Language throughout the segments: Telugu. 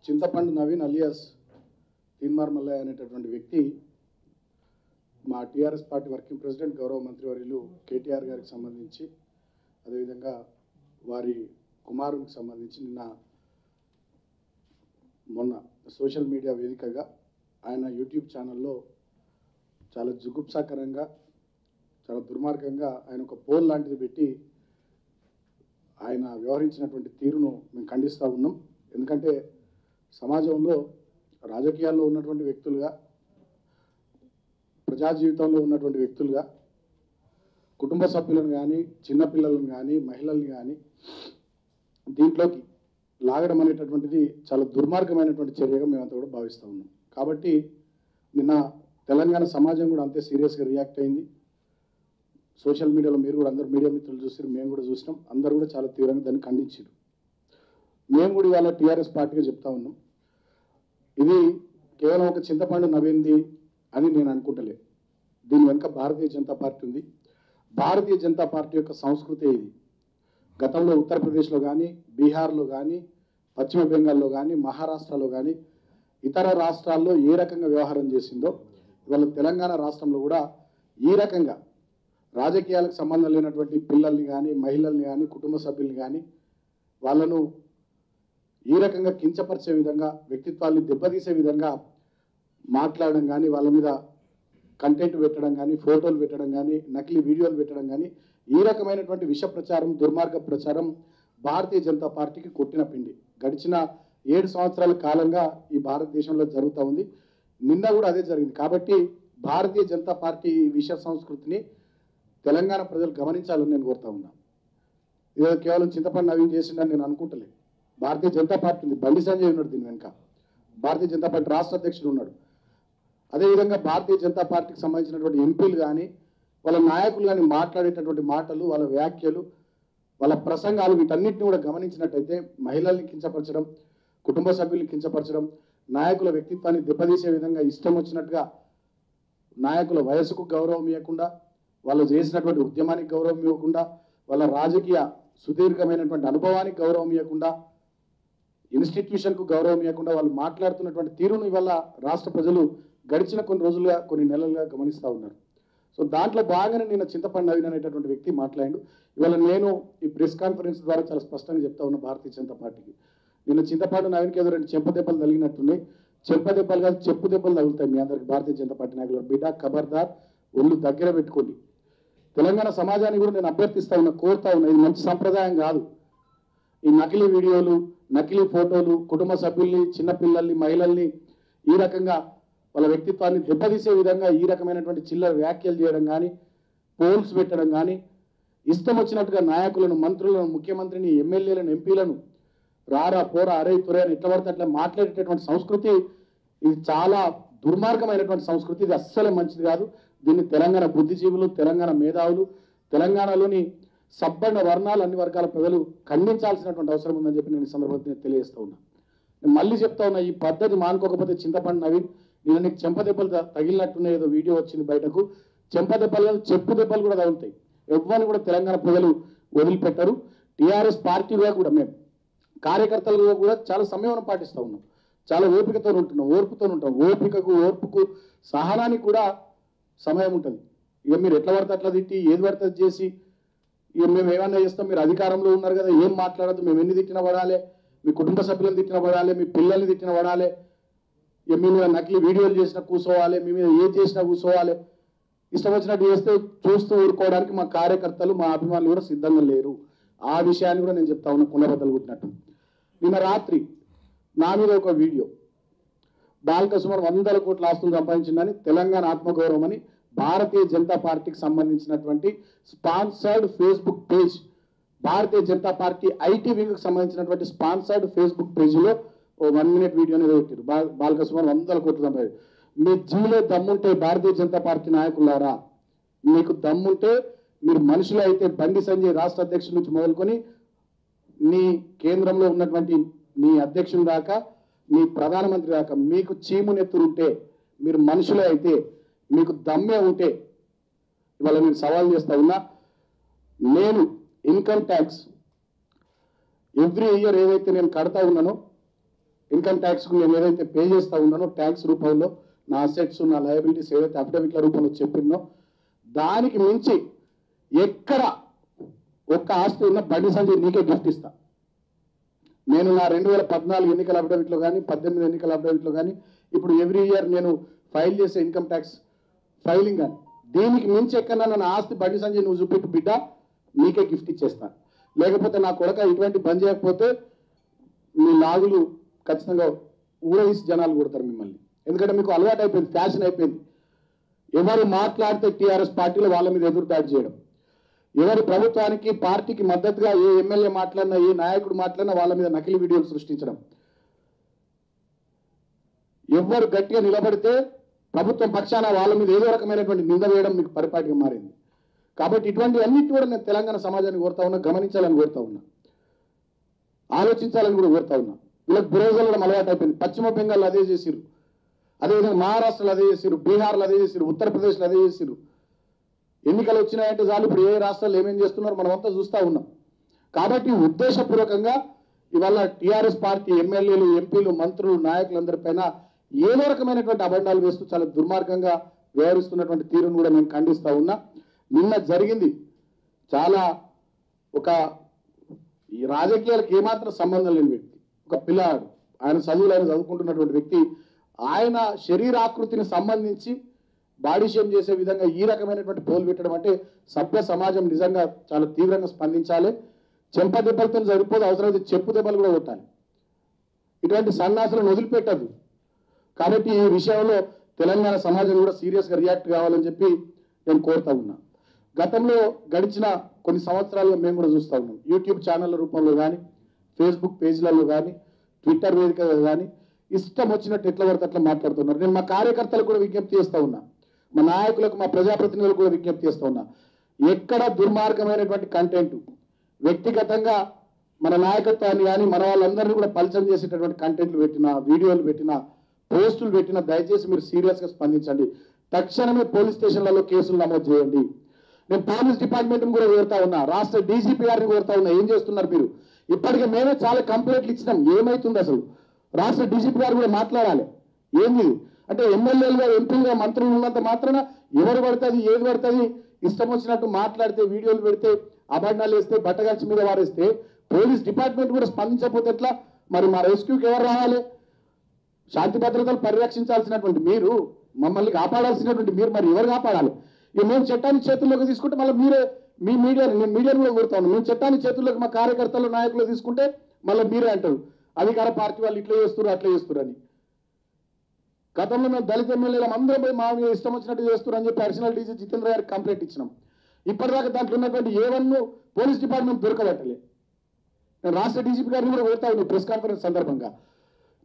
చింతపండు నవీన్ అలియాస్ తీన్మార్ మల్లయ్య అనేటటువంటి వ్యక్తి మా టీఆర్ఎస్ పార్టీ వర్కింగ్ ప్రెసిడెంట్ గౌరవ మంత్రివర్యులు కేటీఆర్ గారికి సంబంధించి అదేవిధంగా వారి కుమారునికి సంబంధించి మొన్న సోషల్ మీడియా వేదికగా ఆయన యూట్యూబ్ ఛానల్లో చాలా జుగుప్సాకరంగా చాలా దుర్మార్గంగా ఆయన ఒక పోల్ లాంటిది పెట్టి ఆయన వ్యవహరించినటువంటి తీరును మేము ఖండిస్తూ ఉన్నాం. ఎందుకంటే సమాజంలో రాజకీయాల్లో ఉన్నటువంటి వ్యక్తులుగా ప్రజా జీవితంలో ఉన్నటువంటి వ్యక్తులుగా కుటుంబ సభ్యులను కానీ చిన్నపిల్లలను కానీ మహిళల్ని కానీ దీంట్లోకి లాగడం అనేటటువంటిది చాలా దుర్మార్గమైనటువంటి చర్యగా మేమంతా కూడా భావిస్తూ ఉన్నాం. కాబట్టి నిన్న తెలంగాణ సమాజం కూడా అంతే సీరియస్గా రియాక్ట్ అయింది. సోషల్ మీడియాలో మీరు కూడా అందరు మీడియా మిత్రులు చూసారు, మేము కూడా చూసినాం. అందరూ కూడా చాలా తీవ్రంగా దాన్ని ఖండించారు. మేము కూడా ఇవాళ టీఆర్ఎస్ పార్టీగా చెప్తా ఉన్నాం, ఇది కేవలం ఒక చింతపండు నవ్వింది అని నేను అనుకుంటలే. దీని వెనుక భారతీయ జనతా పార్టీ ఉంది. భారతీయ జనతా పార్టీ యొక్క సంస్కృతి ఇది. గతంలో ఉత్తరప్రదేశ్లో కానీ, బీహార్లో కానీ, పశ్చిమ బెంగాల్లో కానీ, మహారాష్ట్రలో కానీ, ఇతర రాష్ట్రాల్లో ఏ రకంగా వ్యవహారం చేసిందో ఇవాళ తెలంగాణ రాష్ట్రంలో కూడా ఈ రకంగా రాజకీయాలకు సంబంధం లేనటువంటి పిల్లల్ని కానీ, మహిళల్ని కానీ, కుటుంబ సభ్యుల్ని కానీ వాళ్ళను ఈ రకంగా కించపరిచే విధంగా, వ్యక్తిత్వాన్ని దెబ్బతీసే విధంగా మాట్లాడడం కానీ, వాళ్ళ మీద కంటెంట్ పెట్టడం కానీ, ఫోటోలు పెట్టడం కానీ, నకిలీ వీడియోలు పెట్టడం కానీ, ఈ రకమైనటువంటి విష ప్రచారం, దుర్మార్గ ప్రచారం భారతీయ జనతా పార్టీకి కొట్టిన పిండి. గడిచిన 7 సంవత్సరాల కాలంగా ఈ భారతదేశంలో జరుగుతూ ఉంది. నిన్న కూడా అదే జరిగింది. కాబట్టి భారతీయ జనతా పార్టీ విష సంస్కృతిని తెలంగాణ ప్రజలు గమనించాలని నేను కోరుతా ఉన్నా. ఇదో కేవలం చింతపండు నవీన్ చేసిందని నేను అనుకుంటలే. భారతీయ జనతా పార్టీ ఉంది, బండి సంజయ్ ఉన్నాడు దీని వెనుక, భారతీయ జనతా పార్టీ రాష్ట్ర అధ్యక్షుడు ఉన్నాడు. అదేవిధంగా భారతీయ జనతా పార్టీకి సంబంధించినటువంటి ఎంపీలు కానీ, వాళ్ళ నాయకులు కానీ మాట్లాడేటటువంటి మాటలు, వాళ్ళ వ్యాఖ్యలు, వాళ్ళ ప్రసంగాలు, వీటన్నిటిని కూడా గమనించినట్టయితే మహిళల్ని కించపరచడం, కుటుంబ సభ్యుల్ని కించపరచడం, నాయకుల వ్యక్తిత్వాన్ని దెబ్బతీసే విధంగా ఇష్టం వచ్చినట్టుగా నాయకుల వయసుకు గౌరవం ఇవ్వకుండా, వాళ్ళు చేసినటువంటి ఉద్యమానికి గౌరవం ఇవ్వకుండా, వాళ్ళ రాజకీయ సుదీర్ఘమైనటువంటి అనుభవానికి గౌరవం ఇవ్వకుండా, ఇన్స్టిట్యూషన్కు గౌరవం ఇవ్వకుండా వాళ్ళు మాట్లాడుతున్నటువంటి తీరును ఇవాళ రాష్ట్ర ప్రజలు గడిచిన కొన్ని రోజులుగా, కొన్ని నెలలుగా గమనిస్తూ ఉన్నారు. సో దాంట్లో బాగానే నిన్న చింతపండు నవీన్ అనేటటువంటి వ్యక్తి మాట్లాడాడు. ఇవాళ నేను ఈ ప్రెస్ కాన్ఫరెన్స్ ద్వారా చాలా స్పష్టంగా చెప్తా ఉన్నా భారతీయ జనతా పార్టీకి, నిన్న చింతపండు నవీన్కి ఏదో 2 చెంపదెబ్బలు తగిలినట్టున్నాయి. చెంపదెబ్బలు కాదు, చెప్పు దెబ్బలు తగులుతాయి మీ అందరికి. భారతీయ జనతా పార్టీ నాయకులు బిడ్డ ఖబర్దార్, ఒళ్ళు దగ్గర పెట్టుకోండి. తెలంగాణ సమాజాన్ని కూడా నేను అభ్యర్థిస్తా ఉన్నా, కోరుతా ఉన్నా, ఇది మంచి సంప్రదాయం కాదు. ఈ నకిలీ వీడియోలు, నకిలీ ఫోటోలు, కుటుంబ సభ్యుల్ని, చిన్నపిల్లల్ని, మహిళల్ని ఈ రకంగా వాళ్ళ వ్యక్తిత్వాన్ని దెబ్బతీసే విధంగా ఈ రకమైనటువంటి చిల్లర వ్యాఖ్యలు చేయడం కానీ, పోల్స్ పెట్టడం కానీ, ఇష్టం వచ్చినట్టుగా నాయకులను, మంత్రులను, ముఖ్యమంత్రిని, ఎమ్మెల్యేలను, ఎంపీలను రారా పోరా అరే తురే అని ఇట్లా పడితే అట్లా మాట్లాడేటటువంటి సంస్కృతి ఇది చాలా దుర్మార్గమైనటువంటి సంస్కృతి. ఇది అస్సలే మంచిది కాదు. దీన్ని తెలంగాణ బుద్ధిజీవులు, తెలంగాణ మేధావులు, తెలంగాణలోని సబ్బన్న వర్ణాలు, అన్ని వర్గాల ప్రజలు ఖండించాల్సినటువంటి అవసరం ఉందని చెప్పి నేను ఈ సందర్భంగా తెలియజేస్తూ ఉన్నా. నేను మళ్ళీ చెప్తా ఉన్నా, ఈ పద్ధతి మానుకోకపోతే చింతపండు నవీన్, నేను నీకు చెంపదెబ్బలు తగిలినట్టున్న ఏదో వీడియో వచ్చింది బయటకు, చెంపదెబ్బలు, చెప్పు దెబ్బలు కూడా తగులుతాయి. ఎవరిని కూడా తెలంగాణ ప్రజలు వదిలిపెట్టరు. టీఆర్ఎస్ పార్టీగా కూడా మేము కార్యకర్తలుగా కూడా చాలా సంయమనం పాటిస్తూ ఉన్నాం, చాలా ఓపికతో ఉంటున్నాం, ఓర్పుతో ఉంటాం. ఓర్పుకు సహనానికి కూడా సమయం ఉంటుంది. ఇక మీరు ఎట్లా పడితే అట్లా తిట్టి, ఏది పడితే చేసి, ఇక మేము ఏమన్నా చేస్తాం, మీరు అధికారంలో ఉన్నారు కదా, ఏం మాట్లాడద్దు, మేము ఎన్ని తిట్టిన పడాలి, మీ కుటుంబ సభ్యులను తిట్టిన పడాలి, మీ పిల్లల్ని తిట్టిన పడాలి, ఇక మీ మీద నకిలీ వీడియోలు చేసినా కూర్చోవాలి, మీ మీద ఏది చేసినా కూర్చోవాలి, ఇష్టం వచ్చినట్టు చేస్తే చూస్తూ ఊరుకోవడానికి మా కార్యకర్తలు, మా అభిమానులు కూడా సిద్ధంగా లేరు. ఆ విషయాన్ని కూడా నేను చెప్తా ఉన్నా కుండబద్దలు కొట్టినట్టు. నిన్న రాత్రి నా మీద ఒక వీడియో, బాల్క సుమారు 100 కోట్ల ఆస్తులు సంపాదించిందని తెలంగాణ ఆత్మగౌరవం అని భారతీయ జనతా పార్టీకి సంబంధించినటువంటి sponsored Facebook page, Bharatiya Janata Party IT వింగ్కి సంబంధించినటువంటి స్పాన్సర్డ్ ఫేస్బుక్ పేజీలో ఓ 1 మినిట్ వీడియోని ఏదో పెట్టారు. బాల్క సుమారు 100 కోట్లు సంపాదించారు. మీ జీలో దమ్ముంటే భారతీయ జనతా పార్టీ నాయకులారా, మీకు దమ్ముంటే మీరు మనుషులు అయితే బండి సంజయ్ రాష్ట్ర అధ్యక్షుడి నుంచి మొదలుకొని నీ కేంద్రంలో ఉన్నటువంటి నీ అధ్యక్షుని దాకా, నీ ప్రధానమంత్రి దాకా మీకు చీమునెత్తురుంటే, మీరు మనుషులే అయితే, మీకు దమ్మే ఉంటే ఇవాళ నేను సవాల్ చేస్తా ఉన్నా. నేను ఇన్కమ్ ట్యాక్స్ ఎవ్రీ ఇయర్ ఏదైతే నేను కడతా ఉన్నానో, ఇన్కమ్ ట్యాక్స్కు నేను ఏదైతే పే చేస్తూ ఉన్నానో ట్యాక్స్ రూపంలో నా అసెట్స్ నా లయబిలిటీస్ ఏదైతే అఫిడవిట్ల రూపంలో చెప్పినో దానికి మించి ఎక్కడ ఒక్క ఆస్తి ఉన్న బండి సంజయ్ నీకే గిఫ్ట్ ఇస్తా. నేను నా 2014 ఎన్నికల అఫిడవిట్లో కానీ 18 ఎన్నికల అఫిడవిట్లో కానీ ఇప్పుడు ఎవ్రీ ఇయర్ నేను ఫైల్ చేసే ఇన్కమ్ ట్యాక్స్ ఫైలింగ్ కానీ దీనికి మించి ఎక్కడన్నా నా ఆస్తి బండి సంజయ్ నువ్వు చూపెట్టు బిడ్డ నీకే గిఫ్ట్ ఇచ్చేస్తాను. లేకపోతే నా కొడక ఇటువంటి బంద్ చేయకపోతే మీ లాగులు ఖచ్చితంగా ఊరేసి జనాలు కొడతారు మిమ్మల్ని. ఎందుకంటే మీకు అలవాటు అయిపోయింది, ఫ్యాషన్ అయిపోయింది. ఎవరు మాట్లాడితే టీఆర్ఎస్ పార్టీలో వాళ్ళ మీద ఎదురుదాడి చేయడం, ఎవరు ప్రభుత్వానికి పార్టీకి మద్దతుగా ఏ ఎమ్మెల్యే మాట్లాడినా ఏ నాయకుడు మాట్లాడినా వాళ్ళ మీద నకిలీ వీడియోలు సృష్టించడం, ఎవరు గట్టిగా నిలబడితే ప్రభుత్వం పక్షాన వాళ్ళ మీద ఏదో రకమైనటువంటి నింద వేయడం మీకు పరిపాటిగా మారింది. కాబట్టి ఇటువంటి అన్నిటి కూడా నేను తెలంగాణ సమాజాన్ని కోరుతా ఉన్నా, గమనించాలని కోరుతా ఉన్నా, ఆలోచించాలని కూడా కోరుతా ఉన్నా. వీళ్ళకి బురోజులు అలవాటు అయిపోయింది. పశ్చిమ బెంగాల్లో అదే చేసిరు, అదేవిధంగా మహారాష్ట్రలో అదే చేసిరు, బీహార్లో అదే చేసిరు, ఉత్తరప్రదేశ్లో అదే చేసిరు. ఎన్నికలు వచ్చినాయంటే చాలు ఇప్పుడు ఏ రాష్ట్రాల్లో ఏమేం చేస్తున్నారో మనమంతా చూస్తూ ఉన్నాం. కాబట్టి ఉద్దేశపూర్వకంగా ఇవాళ టీఆర్ఎస్ పార్టీ ఎమ్మెల్యేలు, ఎంపీలు, మంత్రులు, నాయకులందరిపైన ఏదో రకమైనటువంటి అబండాలు వేస్తూ చాలా దుర్మార్గంగా వ్యవహరిస్తున్నటువంటి తీరును కూడా నేను ఖండిస్తూ ఉన్నా. నిన్న జరిగింది చాలా ఒక ఈ రాజకీయాలకు ఏమాత్రం సంబంధం లేని వ్యక్తి, ఒక పిల్లాడు, ఆయన చదువుకుంటున్నటువంటి వ్యక్తి, ఆయన శరీరాకృతిని సంబంధించి బాడీ షేమ్ చేసే విధంగా ఈ రకమైనటువంటి పోలు పెట్టడం అంటే సభ్య సమాజం నిజంగా చాలా తీవ్రంగా స్పందించాలి. చెంప దెబ్బలతో సరిపోదు, అవసరమైతే చెప్పు దెబ్బలు కూడా కొట్టాలి. ఇటువంటి సన్నాసులను వదిలిపెట్టద్దు. కాబట్టి ఈ విషయంలో తెలంగాణ సమాజం కూడా సీరియస్గా రియాక్ట్ కావాలని చెప్పి నేను కోరుతా ఉన్నా. గతంలో గడిచిన కొన్ని సంవత్సరాలుగా మేము కూడా చూస్తూ ఉన్నాం. యూట్యూబ్ ఛానళ్ళ రూపంలో కానీ, ఫేస్బుక్ పేజ్లలో కానీ, ట్విట్టర్ వేదికగా కానీ ఇష్టం వచ్చినట్టు ఎట్లా పడితే అట్లా మాట్లాడుతున్నారు. నేను మా కార్యకర్తలకు కూడా విజ్ఞప్తి చేస్తూ ఉన్నా, మా నాయకులకు, మా ప్రజాప్రతినిధులకు కూడా విజ్ఞప్తి చేస్తూ ఉన్నా. ఎక్కడ దుర్మార్గమైనటువంటి కంటెంట్, వ్యక్తిగతంగా మన నాయకత్వాన్ని కానీ మన వాళ్ళందరినీ కూడా పలచం చేసేటటువంటి కంటెంట్లు పెట్టినా, వీడియోలు పెట్టినా, పోస్టులు పెట్టినా దయచేసి మీరు సీరియస్గా స్పందించండి. తక్షణమే పోలీస్ స్టేషన్లలో కేసులు నమోదు చేయండి. నేను పోలీస్ డిపార్ట్మెంట్ని కూడా కోరుతా ఉన్నా, రాష్ట్ర డీజీపీ గారిని కోరుతా ఉన్నా, ఏం చేస్తున్నారు మీరు? ఇప్పటికే మేమే చాలా కంప్లైంట్లు ఇచ్చినాం. ఏమైతుంది అసలు? రాష్ట్ర డీజీపీ గారు కూడా మాట్లాడాలి. ఏంది అంటే ఎమ్మెల్యేలుగా, ఎంపీలుగా, మంత్రులు ఉన్నంత మాత్రాన ఎవరు పడుతుంది, ఏది పడుతుంది ఇష్టం వచ్చినట్టు మాట్లాడితే, వీడియోలు పెడితే, అభండాలు వేస్తే, బట్టగల్చి మీద వారేస్తే పోలీస్ డిపార్ట్మెంట్ కూడా స్పందించకపోతే ఎట్లా? మరి మా రెస్క్యూకి ఎవరు రావాలి? శాంతి భద్రతలు పరిరక్షించాల్సినటువంటి మీరు, మమ్మల్ని కాపాడాల్సినటువంటి మీరు, మరి ఎవరు కాపాడాలి? ఇక మేము చట్టాన్ని చేతుల్లోకి తీసుకుంటే మళ్ళీ మీరే మీ మీడియాని, నేను మీడియాని కూడా కోరుతా ఉన్నాను, మేము చట్టాన్ని చేతుల్లోకి మా కార్యకర్తలు, నాయకులు తీసుకుంటే మళ్ళీ మీరే అంటారు అధికార పార్టీ వాళ్ళు ఇట్లా చేస్తున్నారు, అట్లా చేస్తున్నారు అని. గతంలో మేము దళిత ఎమ్మెల్యేలు అందరం పోయి మా మీద ఇష్టం వచ్చినట్టు చేస్తున్నారు అని చెప్పి అడిషనల్ డీజీ జితేంద్ర గారికి కంప్లైంట్ ఇచ్చినాం. ఇప్పటిదాకా దాంట్లో ఉన్నటువంటి ఏవన్ను పోలీస్ డిపార్ట్మెంట్ దొరకబట్టలే. నేను రాష్ట్ర డీజీపీ గారిని కూడా కోరుతా ఉన్నాను ప్రెస్ కాన్ఫరెన్స్ సందర్భంగా,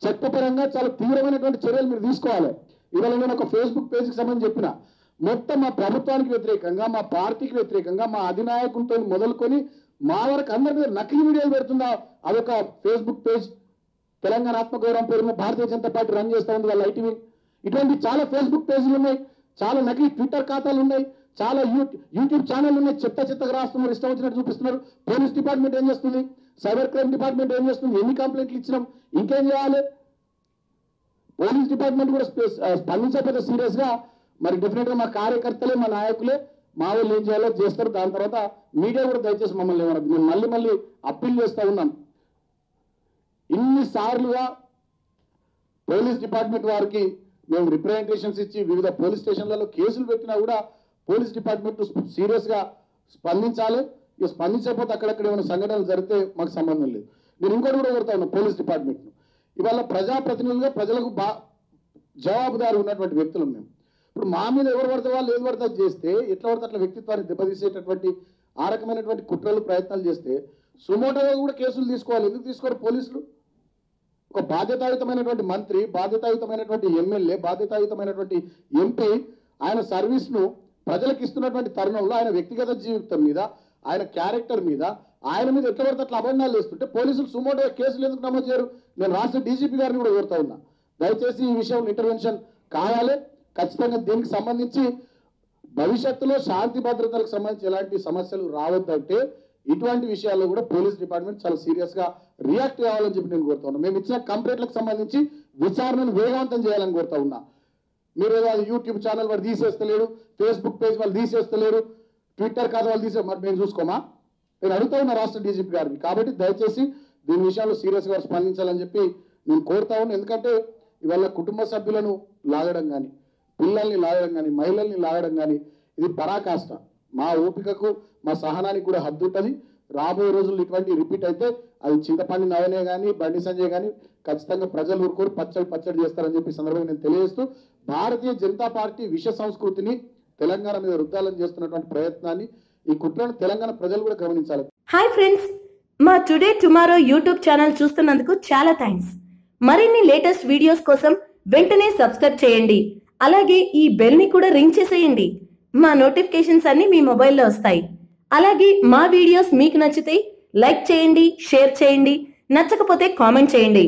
చట్టపరంగా చాలా తీవ్రమైనటువంటి చర్యలు మీరు తీసుకోవాలి. ఇవాళ నేను ఒక ఫేస్బుక్ పేజ్కి సంబంధించి చెప్పిన, మొత్తం మా ప్రభుత్వానికి వ్యతిరేకంగా, మా పార్టీకి వ్యతిరేకంగా, మా అధినాయకులతో మొదలుకొని మా వరకు అందరి మీద నకిలీ వీడియోలు పెడుతుందా అదొక ఫేస్బుక్ పేజ్. తెలంగాణ ఆత్మగౌరవం పేరున భారతీయ జనతా పార్టీ రన్ చేస్తూ ఉంది వాళ్ళ ఐటీవీ. ఇటువంటి చాలా ఫేస్బుక్ పేజీలు ఉన్నాయి, చాలా నకిలీ ట్విట్టర్ ఖాతాలు ఉన్నాయి, చాలా యూట్యూబ్ ఛానల్ ఉన్నాయి. చెత్తగా రాస్తున్నారు, ఇష్టం వచ్చినట్టు చూపిస్తున్నారు. పోలీస్ డిపార్ట్మెంట్ ఏం చేస్తుంది? సైబర్ క్రైమ్ డిపార్ట్మెంట్ ఏం చేస్తుంది? ఎన్ని కంప్లైంట్లు ఇచ్చినాం, ఇంకేం చేయాలి? పోలీస్ డిపార్ట్మెంట్ కూడా స్పందించకపోతే సీరియస్గా మరి డెఫినెట్గా మా కార్యకర్తలే, మా నాయకులే, మా వాళ్ళు ఏం చేయాలో చేస్తారు. దాని తర్వాత మీడియా కూడా దయచేసి మమ్మల్ని ఏమన్నది. నేను మళ్ళీ అప్పీల్ చేస్తూ ఉన్నాను. ఇన్నిసార్లుగా పోలీస్ డిపార్ట్మెంట్ వారికి మేము రిప్రజెంటేషన్స్ ఇచ్చి వివిధ పోలీస్ స్టేషన్లలో కేసులు పెట్టినా కూడా పోలీస్ డిపార్ట్మెంట్ సీరియస్గా స్పందించాలి. ఇక స్పందించకపోతే అక్కడక్కడ ఏమైనా సంఘటనలు జరిగితే మాకు సంబంధం లేదు. నేను ఇంకోటి కూడా కోరుతా ఉన్నాను పోలీస్ డిపార్ట్మెంట్ను. ఇవాళ ప్రజాప్రతినిధులుగా ప్రజలకు జవాబుదారి ఉన్నటువంటి వ్యక్తులు మేము. ఇప్పుడు మా మీద ఎవరు పడితే వాళ్ళు ఏది పడితే చేస్తే, ఎట్లా పడితే అట్లా వ్యక్తిత్వాన్ని దెబ్బతీసేటటువంటి ఆ రకమైనటువంటి కుట్రలు, ప్రయత్నాలు చేస్తే సుమోటోగా కూడా కేసులు తీసుకోవాలి. ఎందుకు తీసుకోరు పోలీసులు? ఒక బాధ్యతాయుతమైనటువంటి మంత్రి, బాధ్యతాయుతమైనటువంటి ఎమ్మెల్యే, బాధ్యతాయుతమైనటువంటి ఎంపీ ఆయన సర్వీస్ను ప్రజలకు ఇస్తున్నటువంటి తరుణంలో ఆయన వ్యక్తిగత జీవితం మీద, ఆయన క్యారెక్టర్ మీద, ఆయన మీద ఎట్లా పడితే అట్లా అభండాలు వేస్తుంటే పోలీసులు సుమోటోగా కేసులు ఎందుకు నమోదు చేయరు? నేను రాష్ట్ర డీజీపీ గారిని కూడా కోరుతా ఉన్నా, దయచేసి ఈ విషయంలో ఇంటర్వెన్షన్ కావాలి. ఖచ్చితంగా దీనికి సంబంధించి భవిష్యత్తులో శాంతి భద్రతలకు సంబంధించి ఎలాంటి సమస్యలు రావద్దంటే ఇటువంటి విషయాల్లో కూడా పోలీస్ డిపార్ట్మెంట్ చాలా సీరియస్గా రియాక్ట్ కావాలని చెప్పి నేను కోరుతా ఉన్నా. మేము ఇచ్చిన కంప్లైంట్లకు సంబంధించి విచారణను వేగవంతం చేయాలని కోరుతా ఉన్నా. మీరు ఏదో యూట్యూబ్ ఛానల్ వాళ్ళు తీసేస్తలేరు, ఫేస్బుక్ పేజ్ వాళ్ళు తీసేస్తలేరు, ట్విట్టర్ ఖాతా వాళ్ళు మరి మేము చూసుకోమా? నేను అడుగుతా ఉన్నా రాష్ట్ర డీజీపీ గారిని. కాబట్టి దయచేసి దీని విషయంలో సీరియస్గా స్పందించాలని చెప్పి నేను కోరుతా ఉన్నాను. ఎందుకంటే ఇవాళ కుటుంబ సభ్యులను లాగడం కానీ, పిల్లల్ని లాగడం కానీ, మహిళల్ని లాగడం కానీ ఇది పరాకాష్ట. మా ఓపికకు మా సహనానికి కూడా హద్దు ఉంటుంది. రాబోయే రోజుల్లో ఇటువంటి రిపీట్ అయితే అది చింతపండి నవనే కానీ, బండి సంజయ్ కానీ ఖచ్చితంగా ప్రజలు ఊరుకోరు, పచ్చడి చేస్తారని చెప్పి సందర్భంగా నేను తెలియజేస్తూ, భారతీయ జనతా పార్టీ విష సంస్కృతిని తెలంగాణ మీద రుద్దాలని చేస్తున్నటువంటి ప్రయత్నాన్ని, ఈ కుట్రను తెలంగాణ ప్రజలు కూడా గమనించాలి. హాయ్ ఫ్రెండ్స్, మా టుడే టుమారో యూట్యూబ్ ఛానల్ చూస్తున్నందుకు చాలా థ్యాంక్స్. మరిన్ని లేటెస్ట్ వీడియోస్ కోసం వెంటనే సబ్స్క్రైబ్ చేయండి. అలాగే ఈ బెల్ ని కూడా రింగ్ చేసేయండి. మా నోటిఫికేషన్స్ అన్ని మీ మొబైల్లో వస్తాయి. అలాగే మా వీడియోస్ మీకు నచ్చితే లైక్ చేయండి, షేర్ చేయండి, నచ్చకపోతే కామెంట్ చేయండి.